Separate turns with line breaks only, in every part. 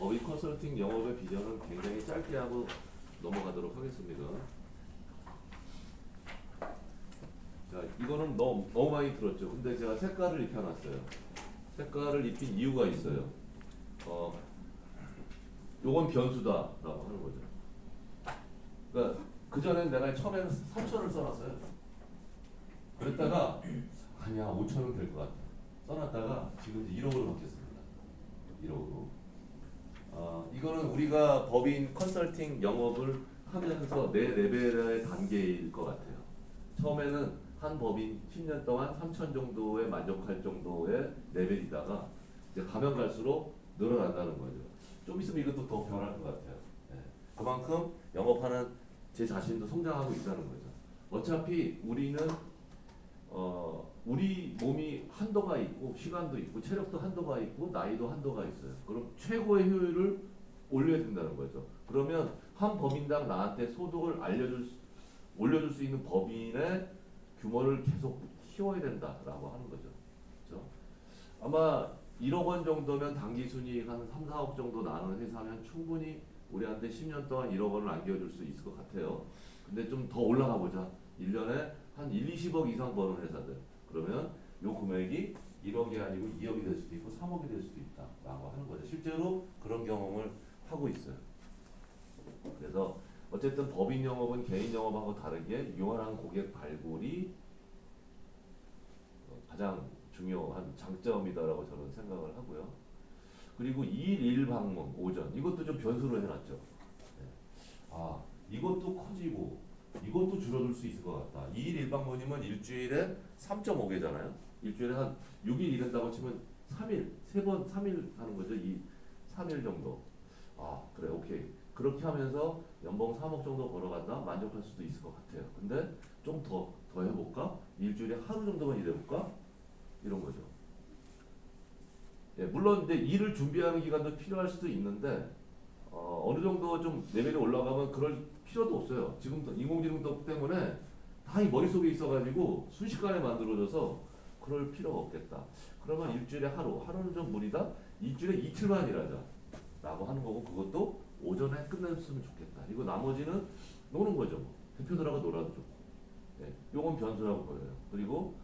법인 컨설팅 영업의 비전은 굉장히 짧게 하고 넘어가도록 하겠습니다. 자, 이거는 너무 많이 들었죠. 근데 제가 색깔을 입혀놨어요. 색깔을 입힌 이유가 있어요. 어, 요건 변수다라고 하는 거죠. 그러니까 그전엔 내가 처음에는 3천을 써놨어요. 그랬다가 아니야 5천은 될 것 같아. 써놨다가 지금 이제 1억으로 바뀌었습니다. 1억으로. 이거는 우리가 법인 컨설팅 영업을 하면서 내 레벨의 단계일 것 같아요. 처음에는 한 법인 10년 동안 3천 정도에 만족할 정도의 레벨이다가 이제 가면 갈수록 늘어난다는 거죠. 좀 있으면 이것도 더 변할 것 같아요. 네. 그만큼 영업하는 제 자신도 성장하고 있다는 거죠. 어차피 우리는 우리 몸이 한도가 있고 시간도 있고 체력도 한도가 있고 나이도 한도가 있어요. 그럼 최고의 효율을 올려야 된다는 거죠. 그러면 한 법인당 나한테 소득을 올려줄 수 있는 법인의 규모를 계속 키워야 된다라고 하는 거죠. 그렇죠? 아마 1억 원 정도면 당기 순이익 한 3, 4억 정도 나는 회사면 충분히 우리한테 10년 동안 1억 원을 안겨줄 수 있을 것 같아요. 근데 좀 더 올라가 보자. 1년에 한 1, 20억 이상 버는 회사들. 그러면 요 금액이 1억이 아니고 2억이 될 수도 있고 3억이 될 수도 있다라고 하는 거죠. 실제로 그런 경험을 하고 있어요. 그래서 어쨌든 법인 영업은 개인 영업하고 다르게 유한한 고객 발굴이 가장 중요한 장점이다라고 저는 생각을 하고요. 그리고 2일 1방문 오전 이것도 좀 변수로 해놨죠. 네. 이것도 커지고 이것도 줄어들 수 있을 것 같다. 2일 1방문이면 일주일에 3.5개잖아요. 일주일에 한 6일 일한다고 치면 3일, 3번 3일 하는 거죠. 3일 정도. 그래, 오케이. 그렇게 하면서 연봉 3억 정도 벌어간다? 만족할 수도 있을 것 같아요. 근데 좀 더 해볼까? 일주일에 하루 정도만 일해볼까? 이런 거죠. 예, 물론 이제 일을 준비하는 기간도 필요할 수도 있는데 어느 정도 좀 레벨이 올라가면 그럴 필요도 없어요. 지금 인공지능 때문에 다 이 머릿속에 있어가지고 순식간에 만들어져서 그럴 필요가 없겠다. 그러면 일주일에 하루는 좀 무리다. 일주일에 이틀만 일하자. 라고 하는 거고 그것도 오전에 끝냈으면 좋겠다. 이거 나머지는 노는 거죠. 뭐. 대표들하고 놀아도 좋고. 예, 요건 변수라고 보여요. 그리고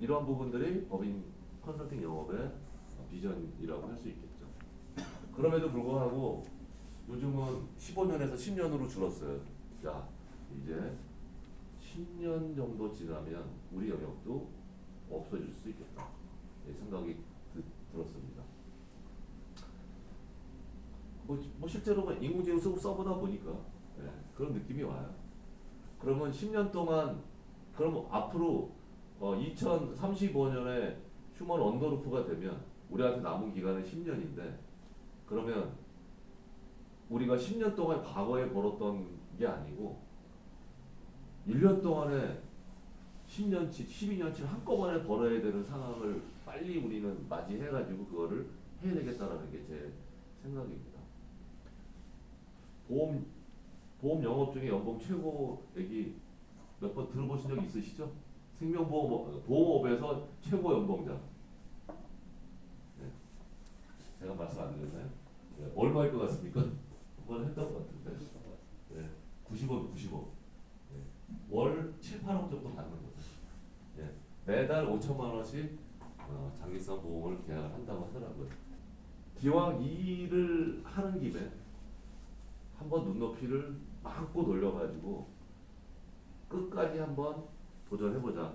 이러한 부분들이 법인 컨설팅 영업의 비전이라고 할 수 있겠죠. 그럼에도 불구하고 요즘은 15년에서 10년으로 줄었어요. 자, 이제 10년 정도 지나면 우리 영역도 없어질 수 있겠다. 생각이 들었습니다. 뭐 실제로 인공지능 써보다 보니까 그런 느낌이 와요. 그러면 10년 동안 그럼 앞으로 2035년에 휴먼 언더루프가 되면 우리한테 남은 기간은 10년인데 그러면 우리가 10년 동안 과거에 벌었던 게 아니고 1년 동안에 10년치, 12년치 한꺼번에 벌어야 되는 상황을 빨리 우리는 맞이해가지고 그거를 해야 되겠다라는 게 제 생각입니다. 보험 영업 중에 연봉 최고액이 몇 번 들어보신 적 있으시죠? 보험업에서 최고 연봉자. 네. 제가 말씀 안 드렸나요? 네. 얼마일 것 같습니까? 한번 했던 것 같은데. 네. 90억, 90억. 네. 월 7, 8억 정도 받는 거죠. 네. 매달 5천만 원씩 장기성 보험을 계약을 한다고 하더라고요. 기왕 이 일을 하는 김에 한번 눈높이를 마음껏 올려가지고 끝까지 한번 도전해보자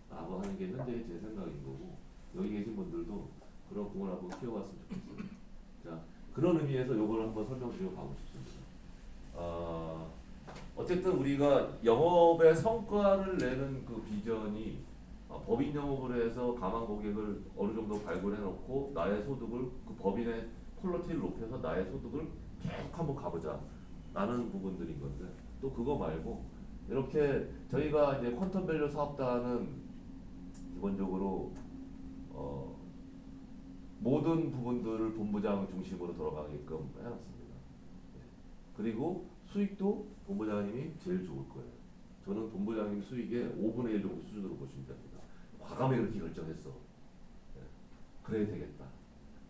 라고 하는 게 현재 제 생각인 거고 여기 계신 분들도 그런 꿈을 한번 키워봤으면 좋겠어요. 자, 그런 의미에서 요걸 한번 설명드려 가고 싶습니다. 어쨌든 우리가 영업의 성과를 내는 그 비전이 법인 영업을 해서 가망 고객을 어느 정도 발굴해 놓고 나의 소득을 그 법인의 퀄리티를 높여서 나의 소득을 계속 한번 가보자 라는 부분들인 건데 또 그거 말고 이렇게 저희가 이제 퀀텀 밸류 사업단은 기본적으로 모든 부분들을 본부장 중심으로 돌아가게끔 해놨습니다. 그리고 수익도 본부장님이 제일 좋을 거예요. 저는 본부장님 수익의 5분의 1 정도 수준으로 보시면 됩니다. 과감히 그렇게 결정했어. 그래야 되겠다.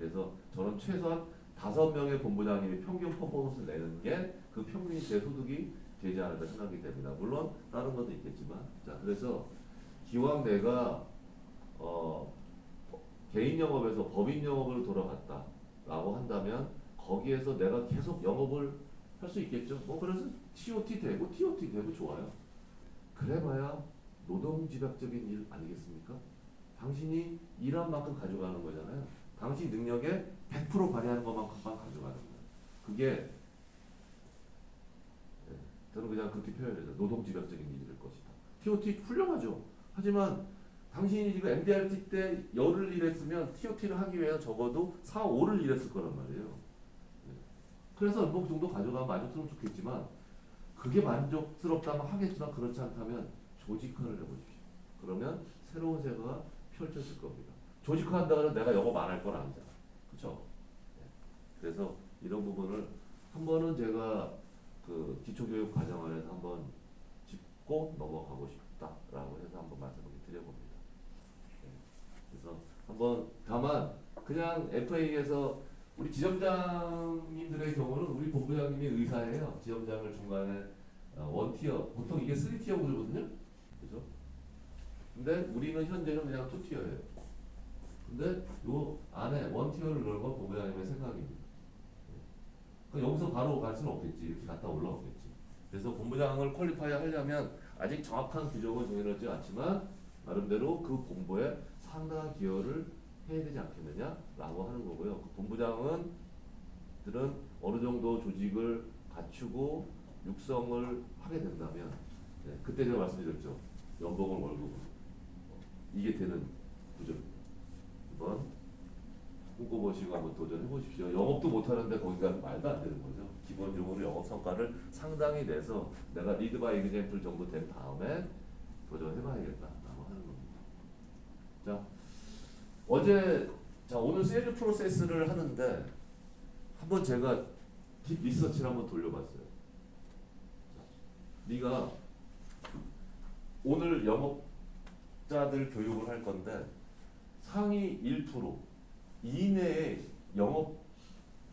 그래서 저는 최소한 5명의 본부장님이 평균 퍼포먼스를 내는 게 그 평균이 제 소득이 되지 않을까 생각이 됩니다. 물론 다른 것도 있겠지만, 자 그래서 기왕 내가 개인 영업에서 법인 영업으로 돌아갔다라고 한다면 거기에서 내가 계속 영업을 할 수 있겠죠. 뭐 그래서 TOT 되고 TOT 되고 좋아요. 그래봐야 노동집약적인 일 아니겠습니까? 당신이 일한 만큼 가져가는 거잖아요. 당신 능력에 100% 발휘하는 것만큼만 가져가는 거예요. 그게 저는 그냥 그렇게 표현해서 노동집약적인 일일 것이다. TOT 훌륭하죠. 하지만 당신이 지금 MDRT 때 열흘 일했으면 TOT를 하기 위해서 적어도 4, 5를 일했을 거란 말이에요. 그래서 연봉 정도 가져가면 만족스러우면 좋겠지만 그게 만족스럽다면 하겠지만 그렇지 않다면 조직화를 해보십시오. 그러면 새로운 세계가 펼쳐질 겁니다. 조직화 한다고 해서 내가 영업 안 할 건 아니잖아. 그렇죠? 그래서 이런 부분을 한 번은 제가 그 기초교육 과정 안에서 한번 짚고 넘어가고 싶다라고 해서 한번 말씀을 드려봅니다. 그래서 한번 다만 그냥 FA에서 우리 지점장님들의 경우는 우리 본부장님이 의사예요. 지점장을 중간에 원티어 보통 이게 3티어 구조거든요. 그죠? 근데 우리는 현재는 그냥 2티어예요. 근데 요 안에 원티어를 넣은 건 본부장님의 생각입니다. 그러니까 여기서 바로 갈 수는 없겠지. 이렇게 갔다 올라오겠지. 그래서 본부장을 퀄리파이 하려면 아직 정확한 규정은 정해놓지 않지만 나름대로 그 본부에 상당한 기여를 해야 되지 않겠느냐라고 하는 거고요. 그 본부장은 들은 어느 정도 조직을 갖추고 육성을 하게 된다면 그때 제가 말씀드렸죠. 연봉을 월급으로 이게 되는 구조입니다. 한번 꿈꿔보시고 한번 도전해 보십시오. 영업도 못하는데 거기가 말도 안 되는 거죠. 기본적으로 영업 성과를 상당히 내서 내가 리드 바이 example 정도 된 다음에 도전해봐야겠다라고 하는 겁니다. 자, 오늘 세일즈 프로세스를 하는데 한번 제가 딥 리서치를 한번 돌려봤어요. 네가 오늘 영업자들 교육을 할 건데 상위 1% 이내의 영업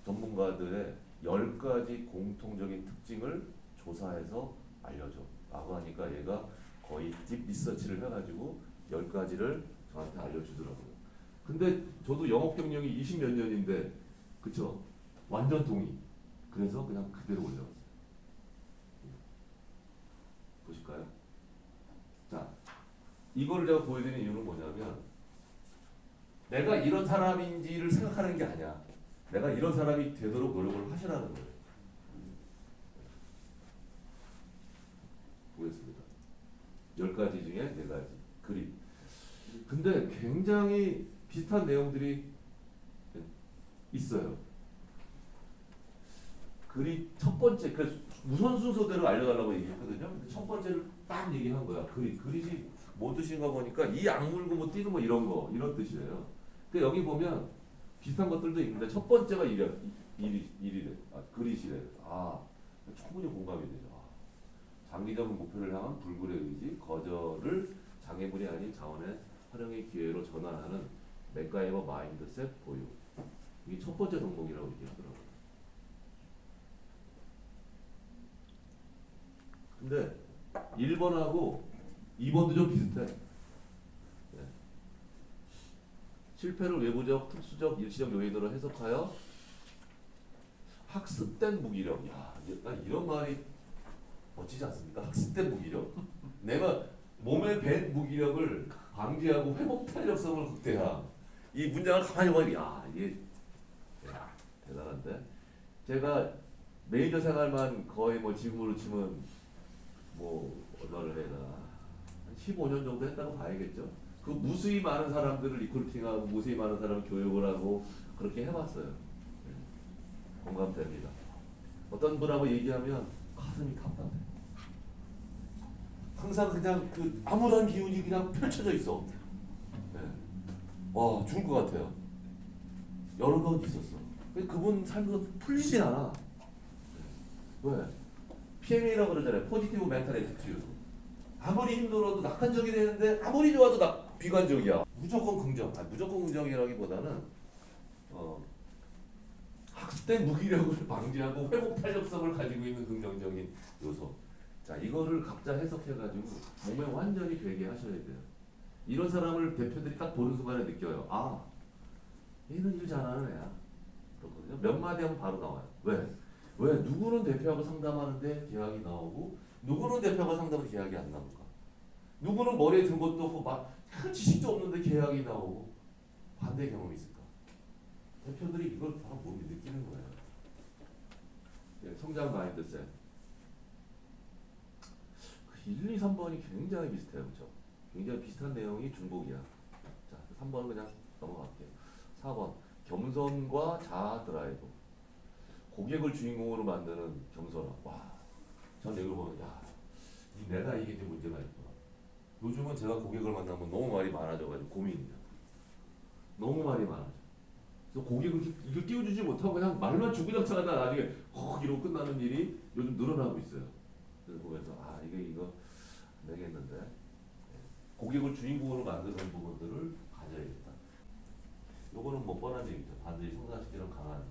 전문가들의 10가지 공통적인 특징을 조사해서 알려줘 라고 하니까 얘가 거의 딥 리서치를 해가지고 10가지를 저한테 알려주더라고요. 근데 저도 영업 경력이 20 몇 년인데 그쵸? 완전 동의. 그래서 그냥 그대로 올려봤어요. 보실까요? 자, 이걸 제가 보여드리는 이유는 뭐냐면 내가 이런 사람인지를 생각하는 게 아니야. 내가 이런 사람이 되도록 노력을 하시라는 거예요. 보겠습니다. 10가지 중에 4가지. 그림. 근데 굉장히 비슷한 내용들이 있어요. 글이 첫 번째, 그 우선 순서대로 알려달라고 얘기했거든요. 근데 첫 번째를 딱 얘기한 거야. 그릿이 뭐 뜻인가 보니까 이 악물고 뭐 띄는 뭐 이런 거, 이런 뜻이에요. 근데 여기 보면 비슷한 것들도 있는데 첫 번째가 일이래. 그릿이래. 아, 충분히 공감이 되죠. 장기적 목표를 향한 불굴의 의지, 거절을 장애물이 아닌 자원의 활용의 기회로 전환하는 맥가이버 마인드셋 보유. 이게 첫 번째 덕목이라고 얘기하더라고요. 근데 1번하고 2번도 좀 비슷해. 네. 실패를 외부적, 특수적, 일시적 요인으로 해석하여 학습된 무기력. 야, 난 이런 말이 멋지지 않습니까? 학습된 무기력. 내가 몸에 밴 무기력을 방지하고 회복 탄력성을 극대화. 이 문장을 가만히 보면 야, 이게 대단한데. 제가 메이저 생활만 거의 뭐 지금으로 치면 뭐 얼마를 해나 한 15년 정도 했다고 봐야겠죠. 그 무수히 많은 사람들을 리크루팅하고 무수히 많은 사람 교육을 하고 그렇게 해봤어요. 공감됩니다. 어떤 분하고 얘기하면 가슴이 답답해. 항상 그냥 그 암울한 기운이 그냥 펼쳐져 있어. 네. 와, 죽을 것 같아요. 여러 번 있었어. 그분 삶에서 풀리진 않아. 왜? PMA라고 그러잖아요. 포지티브 멘탈 애티튜드. 아무리 힘들어도 낙관적이 되는데 아무리 좋아도 비관적이야. 무조건 긍정. 무조건 긍정이라기보다는 어, 학습된 무기력을 방지하고 회복 탄력성을 가지고 있는 긍정적인 요소. 자, 이거를 각자 해석해가지고 몸에 완전히 되게 하셔야 돼요. 이런 사람을 대표들이 딱 보는 순간에 느껴요. 아, 얘는 일 잘하는 애야. 그렇거든요. 몇 마디 하면 바로 나와요. 왜? 왜 누구는 대표하고 상담하는데 계약이 나오고 누구는 대표하고 상담하는데 계약이 안 나올까? 누구는 머리에 든 것도 없고 큰 지식도 없는데 계약이 나오고 반대 경험이 있을까? 대표들이 이걸 다 몸이 느끼는 거예요. 예, 성장 마인드셋. 1, 2, 3번이 굉장히 비슷해요. 그렇죠? 굉장히 비슷한 내용이 중복이야. 자, 3번은 그냥 넘어갈게요. 4번. 겸손과 자아 드라이브. 고객을 주인공으로 만드는 겸손함. 와, 전 이걸 보면 야, 내가 이게 좀 문제가 있구나. 요즘은 제가 고객을 만나면 너무 말이 많아져가지고 고민이야. 너무 말이 많아져. 그래서 고객을 이걸 띄워주지 못하고 그냥 말만 주구장창하다 나중에 이러고 끝나는 일이 요즘 늘어나고 있어요. 그래서 보면서 아 이거 안 되겠는데 고객을 주인공으로 만드는 부분들을 가져야겠다. 요거는 뭐 뻔한 얘기죠. 반드시 성사시키는 강한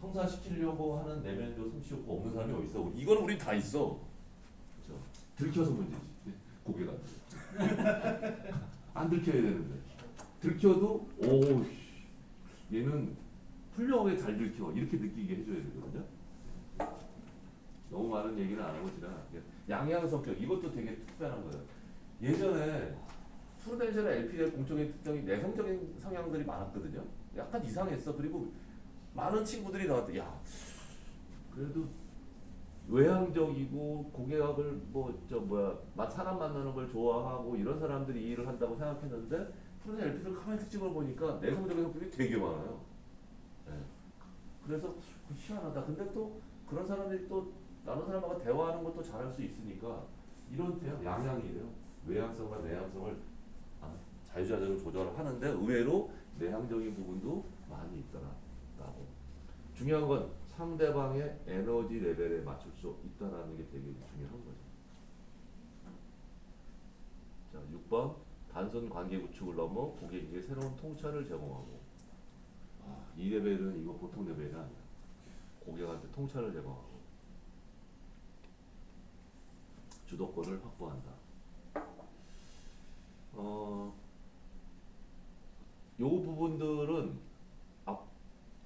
성사시키려고 하는 내면도 솜씨 없고 없는 사람이 어디 있어? 이거는 우리 다 있어. 그렇죠? 들켜서 문제지. 고객한테 안 들켜야 되는데 들켜도 오 얘는 훌륭하게 잘 들켜 이렇게 느끼게 해줘야 되거든요. 너무 많은 얘기는 안 하고 지나갈게요. 양양 성격 이것도 되게 특별한 거예요. 예전에 프루덴셜 LP의 공통의 특징이 내성적인 성향들이 많았거든요. 약간 이상했어. 그리고 많은 친구들이 나한테 야 그래도 외향적이고 고객을 사람 만나는 걸 좋아하고 이런 사람들이 이 일을 한다고 생각했는데 프로젝트 LP를 가만히 특징을 보니까 내성적인 성격이 되게 많아요. 네. 그래서 희한하다. 근데 또 그런 사람들이 또 다른 사람하고 대화하는 것도 잘할 수 있으니까 이런 양양이래요. 외향성과 내향성을 자유자재로 조절을 하는데 의외로 내향적인 부분도 많이 있더라라고. 중요한 건 상대방의 에너지 레벨에 맞출 수 있다는 게 되게 중요한 거죠. 자, 6번 단순 관계 구축을 넘어 고객에게 새로운 통찰을 제공하고. 이 레벨은 이거 보통 레벨이 아니야. 고객한테 통찰을 제공하고 주도권을 확보한다. 요 부분들은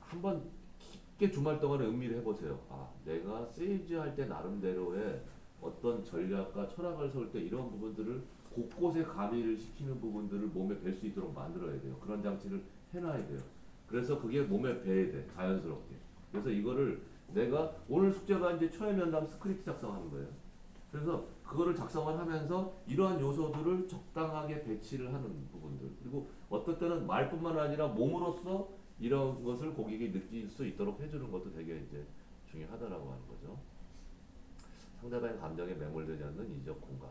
한번 깊게 주말 동안에 음미를 해보세요. 내가 세일즈 할 때 나름대로의 어떤 전략과 철학을 세울 때 이런 부분들을 곳곳에 가미를 시키는 부분들을 몸에 뵐 수 있도록 만들어야 돼요. 그런 장치를 해놔야 돼요. 그래서 그게 몸에 배야 돼. 자연스럽게. 그래서 이거를 내가 오늘 숙제가 이제 초회 면담 스크립트 작성하는 거예요. 그래서 그거를 작성을 하면서 이러한 요소들을 적당하게 배치를 하는 부분들. 그리고 어떨 때는 말뿐만 아니라 몸으로써 이런 것을 고객이 느낄 수 있도록 해주는 것도 되게 이제 중요하다라고 하는 거죠. 상대방의 감정에 매몰되지 않는 이적 공감.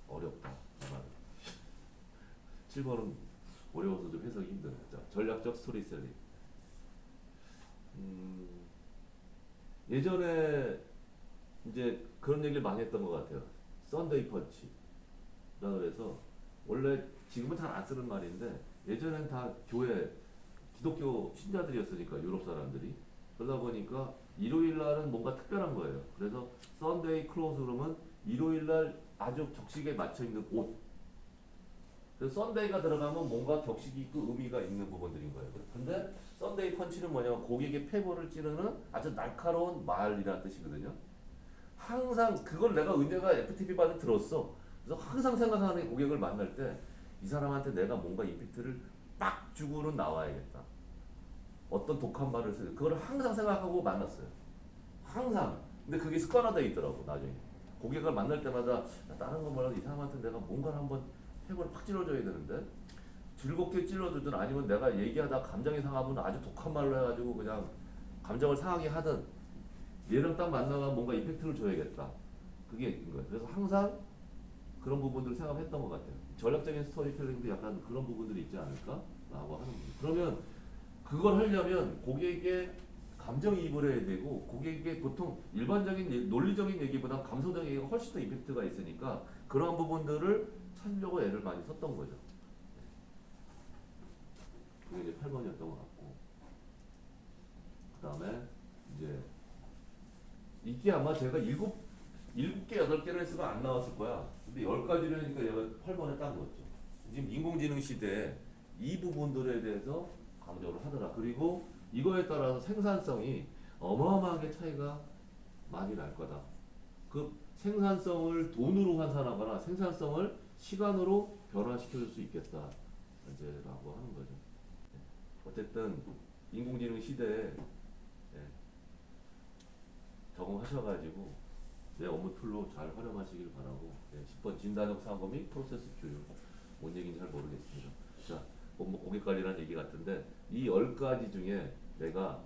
어렵다. 7번은 어려워서 좀 해석이 힘드네요. 자, 전략적 스토리셀링. 예전에 이제 그런 얘기를 많이 했던 것 같아요. 썬데이 펀치. 그래서 원래 지금은 잘 안 쓰는 말인데 예전엔 다 교회 기독교 신자들이었으니까 유럽 사람들이 그러다 보니까 일요일 날은 뭔가 특별한 거예요. 그래서 썬데이 클로즈 그러면 일요일 날 아주 격식에 맞춰 있는 옷. 그래서 썬데이가 들어가면 뭔가 격식이 있고 의미가 있는 부분들인 거예요. 근데 썬데이 펀치는 뭐냐면 고객의 폐부를 찌르는 아주 날카로운 말이라는 뜻이거든요. 항상 그걸 내가 은혜가 FTP 받을 들었어. 그래서 항상 생각하는 고객을 만날 때 이 사람한테 내가 뭔가 임팩트를 빡 주고는 나와야겠다. 어떤 독한 말을 쓰는 그걸 항상 생각하고 만났어요. 항상. 근데 그게 습관화되어 있더라고 나중에. 고객을 만날 때마다 다른 거 말하도 이 사람한테 내가 뭔가를 한번 패고를 팍 찔러줘야 되는데 즐겁게 찔러주든 아니면 내가 얘기하다 감정이 상하면 아주 독한 말로 해가지고 그냥 감정을 상하게 하든 얘랑 딱 만나면 뭔가 이펙트를 줘야겠다. 그게 있는 거예요. 그래서 항상 그런 부분들을 생각했던 것 같아요. 전략적인 스토리텔링도 약간 그런 부분들이 있지 않을까라고 하는 거예요. 그러면 그걸 하려면 고객의 감정이입을 해야 되고 고객에게 보통 일반적인 논리적인 얘기보다 감성적인 얘기가 훨씬 더 이펙트가 있으니까 그런 부분들을 찾으려고 애를 많이 썼던 거죠. 이게 이제 8번이었던 것 같고, 그 다음에 이제 이게 아마 제가 일곱 개, 8개를 했으면 안 나왔을 거야. 근데 10가지를 하니까 얘가 8번에 딱 넣었죠. 지금 인공지능 시대에 이 부분들에 대해서 강조를 하더라. 그리고 이거에 따라서 생산성이 어마어마하게 차이가 많이 날 거다. 그 생산성을 돈으로 환산하거나 생산성을 시간으로 변화시켜줄 수 있겠다. 이제라고 하는 거죠. 어쨌든 인공지능 시대에 적응하셔가지고 내 업무 툴로 잘 활용하시길 바라고 10번 진단형 사고 및 프로세스 교육 뭔 얘기인지 잘 모르겠습니다. 자, 뭐 고객 관리라는 얘기 같은데 이 10가지 중에 내가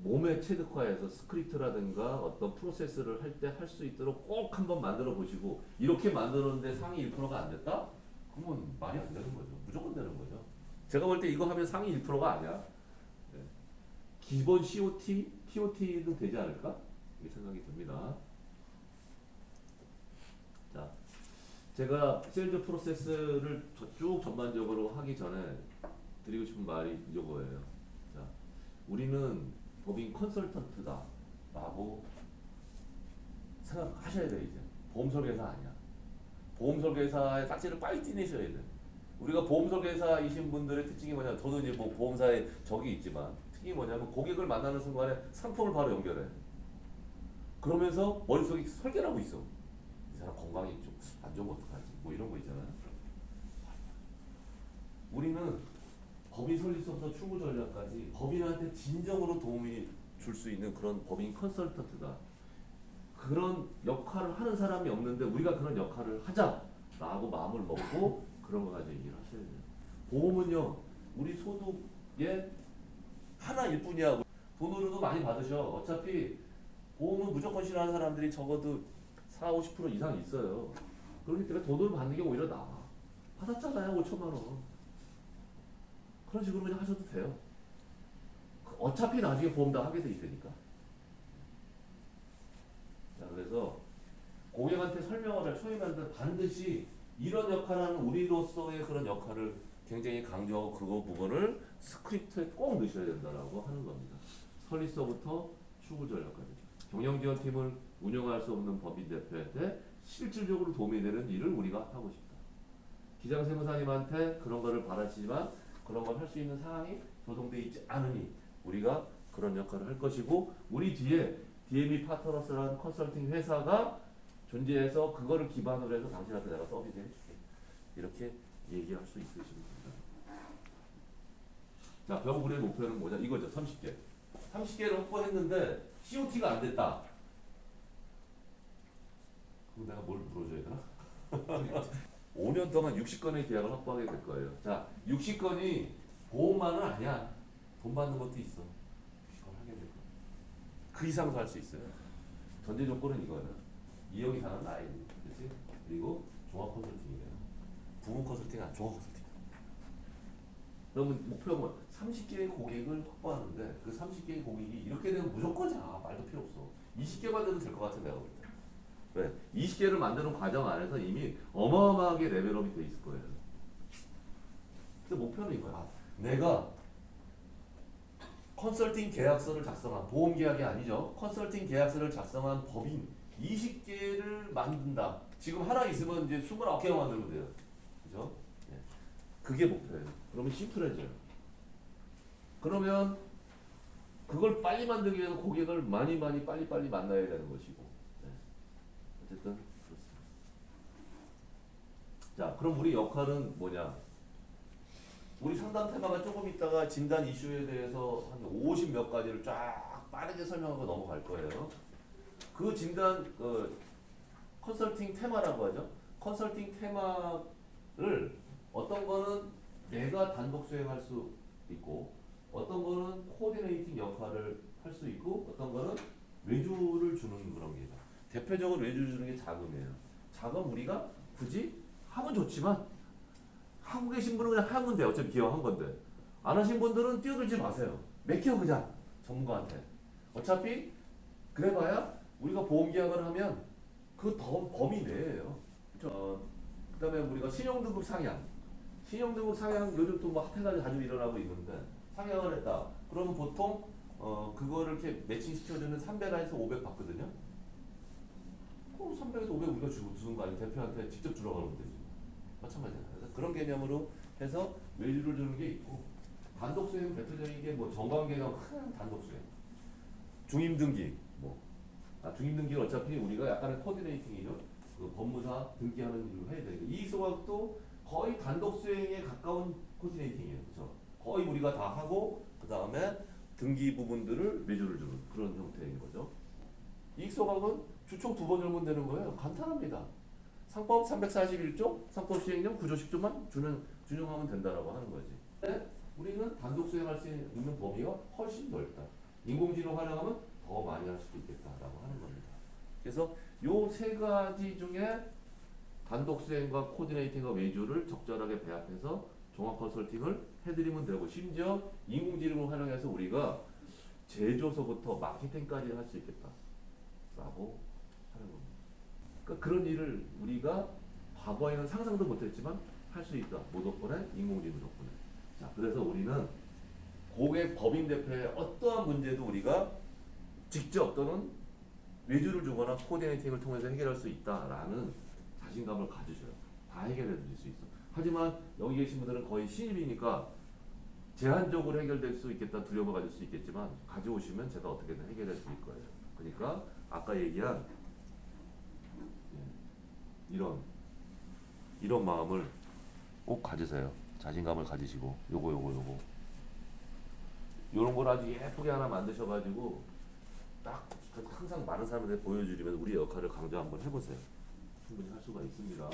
몸에 체득화해서 스크립트라든가 어떤 프로세스를 할 때 할 수 있도록 꼭 한번 만들어 보시고 이렇게 만들었는데 상위 1%가 안 됐다? 그러면 말이 안 되는 거죠. 무조건 되는 거죠. 제가 볼 때 이거 하면 상위 1%가 아니야. 네. 기본 COT, TOT는 되지 않을까? 이렇게 생각이 듭니다. 자, 제가 세일즈 프로세스를 쭉 전반적으로 하기 전에 드리고 싶은 말이 이거예요. 자, 우리는 법인 컨설턴트다 라고 생각하셔야 돼. 이제 보험설계사 아니야. 보험설계사의 딱지를 빨리 띠내셔야 돼. 우리가 보험설계사이신 분들의 특징이 뭐냐면, 저도 이제 뭐 보험사에 적이 있지만 특징이 뭐냐면 고객을 만나는 순간에 상품을 바로 연결해. 그러면서 머릿속에 설계를 하고 있어. 이 사람 건강이 좀 안 좋으면 어떡하지? 뭐 이런 거 있잖아요. 우리는 법인 설립서부터 출구 전략까지 법인한테 진정으로 도움이 줄 수 있는 그런 법인 컨설턴트다. 그런 역할을 하는 사람이 없는데 우리가 그런 역할을 하자라고 마음을 먹고 그런 거 가지고 얘기를 하셔야 돼요. 보험은요, 우리 소득의 하나일 뿐이야. 돈으로도 많이 받으셔. 어차피 보험은 무조건 싫어하는 사람들이 적어도 4, 50% 이상 있어요. 그렇기 때문에 돈으로 받는 게 오히려 나아. 받았잖아요, 5천만 원. 그런 식으로 그냥 하셔도 돼요. 어차피 나중에 보험 다 하게 돼 있으니까. 자, 그래서 고객한테 설명을 할 소위 말하는 반드시 이런 역할을 하는 우리로서의 그런 역할을 굉장히 강조하고 그 부분을 스크립트에 꼭 넣으셔야 된다라고 하는 겁니다. 설립서부터 출구 전략까지. 경영지원팀을 운영할 수 없는 법인 대표한테 실질적으로 도움이 되는 일을 우리가 하고 싶다. 기장세무사님한테 그런 거를 바라시지만 그런 걸 할 수 있는 상황이 조성되어 있지 않으니 우리가 그런 역할을 할 것이고, 우리 뒤에 DME 파트너스라는 컨설팅 회사가 존재해서 그거를 기반으로 해서 당신한테 내가 서비스 해줄게. 이렇게 얘기할 수 있으십니다. 자, 결국 우리의 목표는 뭐냐? 이거죠. 30개. 30개를 확보했는데 COT가 안 됐다. 그럼 내가 뭘 물어줘야 되나? 5년 동안 60건의 계약을 확보하게 될 거예요. 자, 60건이 보험만은 아니야. 돈 받는 것도 있어. 60건 하게 될 거야. 그 이상도 할 수 있어요. 전제 조건은 이거예요. 2억 이상은 나이, 그렇지? 그리고 종합 컨설팅이래요. 부문 컨설팅 아니야, 종합 컨설팅. 그러면 목표가 뭐야? 30개의 고객을 확보하는데 그 30개의 고객이 이렇게 되면 무조건이야. 말도 필요 없어. 20개만 돼도 될 것 같아, 내가 볼 때. 왜? 20개를 만드는 과정 안에서 이미 어마어마하게 레벨업이 돼 있을 거예요. 근데 목표는 이거야. 내가 컨설팅 계약서를 작성한, 보험 계약이 아니죠. 컨설팅 계약서를 작성한 법인 20개를 만든다. 지금 하나 있으면 이제 29개 만들면 돼요. 그죠? 네. 그게 목표예요. 그러면 심플해져요. 그러면 그걸 빨리 만들기 위해서 고객을 많이 빨리 만나야 되는 것이고. 네. 어쨌든 그렇습니다. 자, 그럼 우리 역할은 뭐냐? 우리 상담 테마가 조금 있다가 진단 이슈에 대해서 한 50 몇 가지를 쫙 빠르게 설명하고 넘어갈 거예요. 그 진단 컨설팅 테마라고 하죠. 컨설팅 테마를 어떤 거는 내가 단독 수행할 수 있고, 어떤 거는 코디네이팅 역할을 할 수 있고, 어떤 거는 외주를 주는 그런 게 있죠. 대표적으로 외주 주는 게 자금이에요. 자금 우리가 굳이 하면 좋지만 하고 계신 분은 그냥 하면 돼요. 어차피 기여한 건데. 안 하신 분들은 뛰어들지 마세요. 맡겨 그냥 전문가한테. 어차피 그래봐야 우리가 보험 계약을 하면 그 범위 내예요. 그 다음에 우리가 신용등급 상향. 신용등급 상향 요즘 또뭐 핫해가지고 자주 일어나고 있는데 상향을 했다. 그러면 보통 그거를 이렇게 매칭 시켜주는 300에서 500 받거든요. 그럼 300에서 500 우리가 주는 거 아니면 대표한테 직접 주라고 하면 되지. 마찬가지잖아요. 그래서 그런 개념으로 해서 외주를 주는 게 있고 단독 수행 대표적인 게 뭐 정관계가 큰 단독 수행. 중임등기 중임등기는 어차피 우리가 약간의 코디네이팅이죠. 그 법무사 등기하는 일을 해야 되니까 이익소각도 거의 단독 수행에 가까운 코디네이팅이에요. 그렇죠? 거의 우리가 다 하고 그 다음에 등기 부분들을 매주를 주는 그런 형태인 거죠. 이익소각은 주총 2번 열면 되는 거예요. 간단합니다. 상법 341조, 상법 시행령 9조 10조만 준용하면 된다라고 하는 거지. 근데 우리는 단독 수행할 수 있는 범위가 훨씬 넓다. 인공지능 활용하면 더 많이 할 수도 있겠다라고 하는 겁니다. 그래서 요 세 가지 중에 단독 수행과 코디네이팅과 외주를 적절하게 배합해서 종합 컨설팅을 해드리면 되고 심지어 인공지능을 활용해서 우리가 제조서부터 마케팅까지 할 수 있겠다라고 하는 겁니다. 그러니까 그런 일을 우리가 과거에는 상상도 못했지만 할 수 있다. 뭐 덕분에? 인공지능 덕분에. 자, 그래서 우리는 고객 법인 대표의 어떠한 문제도 우리가 직접 또는 외주를 주거나 코디네이팅을 통해서 해결할 수 있다라는 자신감을 가지셔요. 다 해결해 드릴 수 있어. 하지만 여기 계신 분들은 거의 신입이니까 제한적으로 해결될 수 있겠다 두려움을 가질 수 있겠지만 가져오시면 제가 어떻게든 해결해 드릴 거예요. 그러니까 아까 얘기한 이런 마음을 꼭 가지세요. 자신감을 가지시고 요거 요런 걸 아주 예쁘게 하나 만드셔가지고 딱 항상 많은 사람들한테 보여주시면 우리 역할을 강조 한번 해보세요. 충분히 할 수가 있습니다.